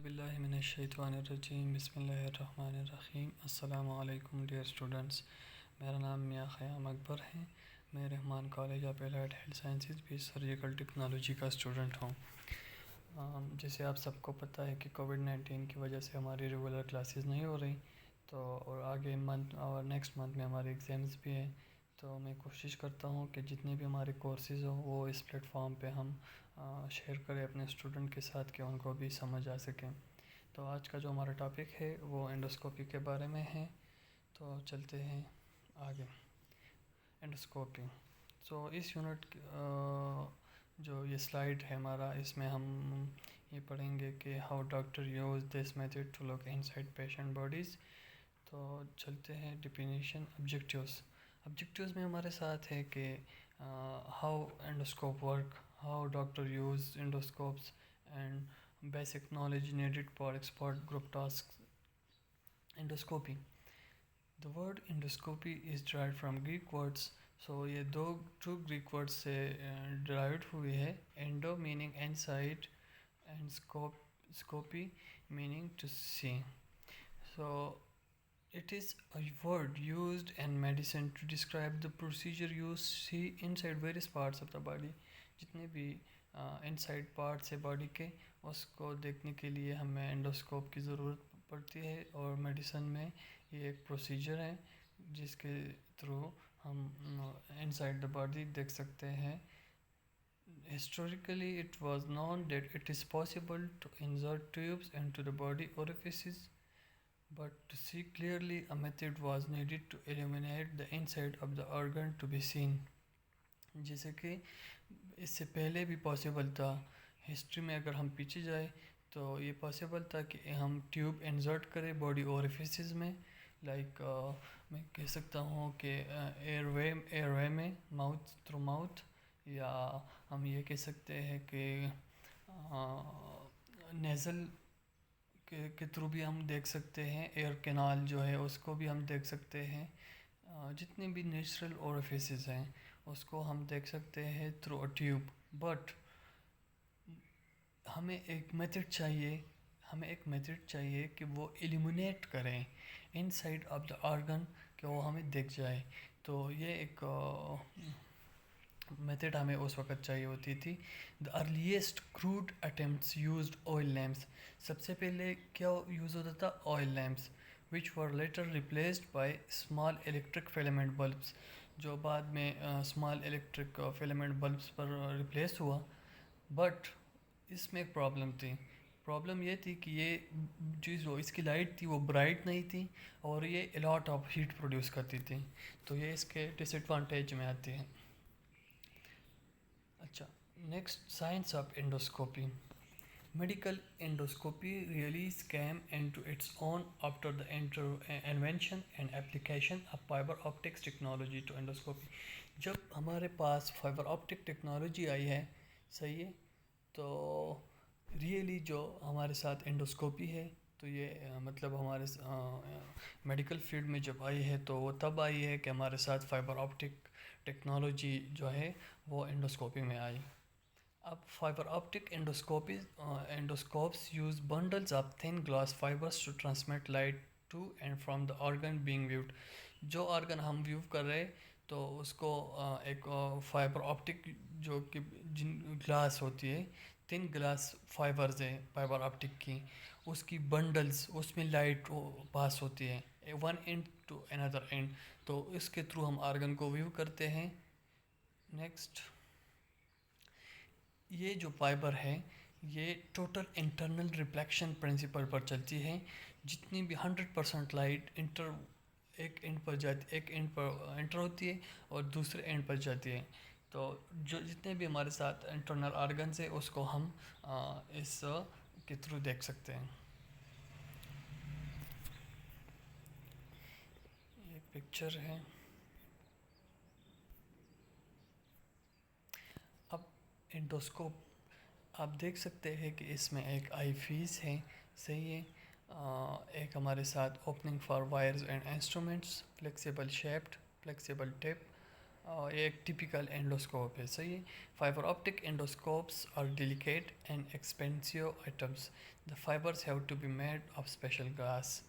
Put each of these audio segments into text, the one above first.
باللہ من الشیطان الرجیم بسم اللہ الرحمن الرحیم السلام علیکم ڈیئر اسٹوڈنٹس. میرا نام میاں خیام اکبر ہے. میں Rehman college of allied health sciences بھی سرجیکل ٹیکنالوجی کا اسٹوڈنٹ ہوں. جیسے آپ سب کو پتہ ہے کہ کووڈ-19 کی وجہ سے ہماری ریگولر کلاسز نہیں ہو رہی تو اور آگے منتھ اور نیکسٹ منتھ میں ہمارے ایگزامز بھی ہیں. تو میں کوشش کرتا ہوں کہ جتنے بھی ہمارے کورسز ہوں وہ اس پلیٹ فارم پہ ہم شیئر کریں اپنے اسٹوڈنٹ کے ساتھ کہ ان کو بھی سمجھ آ سکیں. تو آج کا جو ہمارا ٹاپک ہے وہ انڈوسکوپی کے بارے میں ہے. تو چلتے ہیں آگے. انڈوسکوپی. اس یونٹ جو یہ سلائیڈ ہے ہمارا، اس میں ہم یہ پڑھیں گے کہ how doctor use this method to look inside patient bodies. تو چلتے ہیں ڈیفینیشن. آبجیکٹیوز میں ہمارے ساتھ ہے کہ how endoscope work, how doctor use endoscopes and basic knowledge needed for expert group task. Endoscopy. The word endoscopy is derived from Greek words. یہ two Greek words سے derived ہوئی ہے. Endo meaning inside and scopy meaning to see. It is a word used in medicine to describe the procedure used see inside various parts of the body. جتنے بھی inside parts ہے body کے اس کو دیکھنے کے لیے ہمیں انڈوسکوپ کی ضرورت پڑتی ہے. اور میڈیسن میں یہ ایک پروسیجر ہے جس کے تھرو ہم انسائڈ دا باڈی دیکھ سکتے ہیں. Historically, it was known that it is possible to insert tubes into the body orifices, but to see clearly, a method was needed to illuminate the inside of the organ to be seen. جیسے کہ اس سے پہلے بھی possible تھا. History میں اگر ہم پیچھے جائیں تو یہ پاسبل تھا کہ ہم ٹیوب انسرٹ کریں باڈی اوریفیسز میں. لائک میں کہہ سکتا ہوں کہ ایئر وے میں تھرو ماؤتھ، یا ہم یہ کہہ سکتے ہیں کہ نیزل کے تھرو بھی ہم دیکھ سکتے ہیں. ایئر کینال جو ہے اس کو بھی ہم دیکھ سکتے ہیں. جتنے بھی نیچرل اوریفیسز ہیں اس کو ہم دیکھ سکتے ہیں تھرو اے ٹیوب. بٹ ہمیں ایک میتھڈ چاہیے کہ وہ ایلیمینیٹ کریں ان سائڈ آف دا آرگن کہ وہ ہمیں دیکھ جائے. تو یہ ایک میتھڈ ہمیں اس وقت چاہیے ہوتی تھی. The earliest crude attempts used oil lamps. سب سے پہلے کیا یوز ہوتا تھا؟ Oil lamps which were later replaced by small electric filament bulbs. جو بعد میں اسمال الیکٹرک فیلامنٹ بلبس پر ریپلیس ہوا. بٹ اس میں ایک پرابلم یہ تھی کہ یہ جو اس کی لائٹ تھی وہ برائٹ نہیں تھی اور یہ الاٹ آف ہیٹ پروڈیوس کرتی تھی. تو یہ اس کے ڈس ایڈوانٹیج میں آتی ہے. اچھا، next science of endoscopy. Medical endoscopy really came into its own after the invention and application of fiber optics technology to endoscopy. جب ہمارے پاس فائبر آپٹک ٹیکنالوجی آئی ہے، صحیح ہے، تو ریئلی جو ہمارے ساتھ انڈوسکوپی ہے تو یہ مطلب ہمارے میڈیکل فیلڈ میں جب آئی ہے تو وہ تب آئی ہے کہ ہمارے ساتھ فائبر آپٹک ٹیکنالوجی جو ہے وہ انڈوسکوپی میں آئی. اب fibre optic endoscopes use bundles of thin glass fibers to transmit light to and from the organ being viewed. جو آرگن ہم ویو کر رہے تو اس کو ایک فائبر آپٹک جو کہ گلاس ہوتی ہے، تھن گلاس فائبرز ہیں فائبر آپٹک کی، اس کی بنڈلز، اس میں لائٹ پاس ہوتی ہے ون اینڈ ٹو اندر اینڈ. تو اس کے تھرو ہم آرگن کو ویو کرتے ہیں. نیکسٹ، یہ جو فائبر ہے یہ ٹوٹل انٹرنل ریفلیکشن پرنسپل پر چلتی ہے. جتنی بھی 100% لائٹ ایک اینڈ پر انٹر ہوتی ہے اور دوسرے اینڈ پر جاتی ہے. تو جو جتنے بھی ہمارے ساتھ انٹرنل آرگنز ہیں اس کو ہم اس کے تھرو دیکھ سکتے ہیں. یہ پکچر ہے. اب انڈوسکوپ آپ دیکھ سکتے ہیں کہ اس میں ایک آئی فیس ہے، صحیح ہے. ایک ہمارے ساتھ opening for wires and instruments, flexible shaped, flexible tip. ایک ٹپیکل انڈوسکوپ ہے، صحیح ہے. Fibre optic endoscopes are delicate and expensive items. The fibers have to be made of special glass.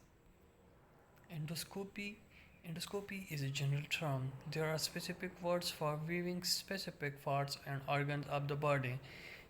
Endoscopy Endoscopy is a general term. There are specific words for viewing specific parts and organs of the body.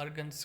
organs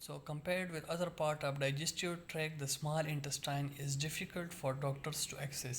So compared with other part of digestive tract, the small intestine is difficult for doctors to access.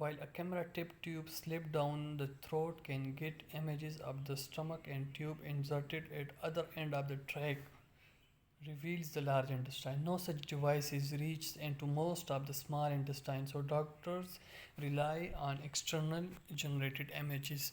While a camera tip tube slip down the throat can get images of the stomach, and tube inserted at other end of the tract reveals the large intestine. No such device is reached into most of the small intestine, so doctors rely on external generated images.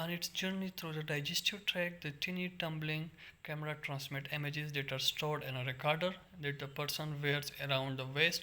on its journey through the digestive tract, the tiny tumbling camera transmit images that are stored in a recorder that the person wears around the waist.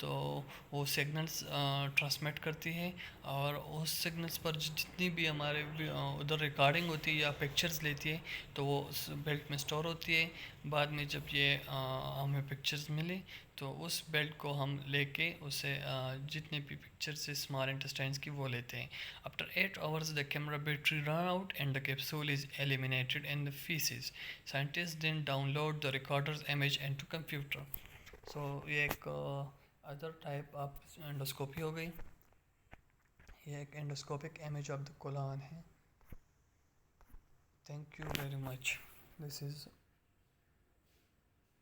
تو وہ signals transmit کرتی ہے، اور اس signals پر جتنی بھی ہمارے ادھر recording ہوتی ہے یا پکچرز لیتی ہے تو وہ اس بیلٹ میں اسٹور ہوتی ہے. بعد میں جب یہ ہمیں پکچرز ملے تو اس بیلٹ کو ہم لے کے اسے جتنے بھی پکچرز اسمال انٹسٹائنس کی وہ لیتے ہیں. After 8 hours the camera battery run out and the capsule is eliminated in the feces. Scientists then download the recorder's image into computer. So یہ ایک ادر ٹائپ آف انڈوسکوپی ہو گئی. یہ ایک انڈوسکوپک image of the Cologne ہے. Thank you very much. This is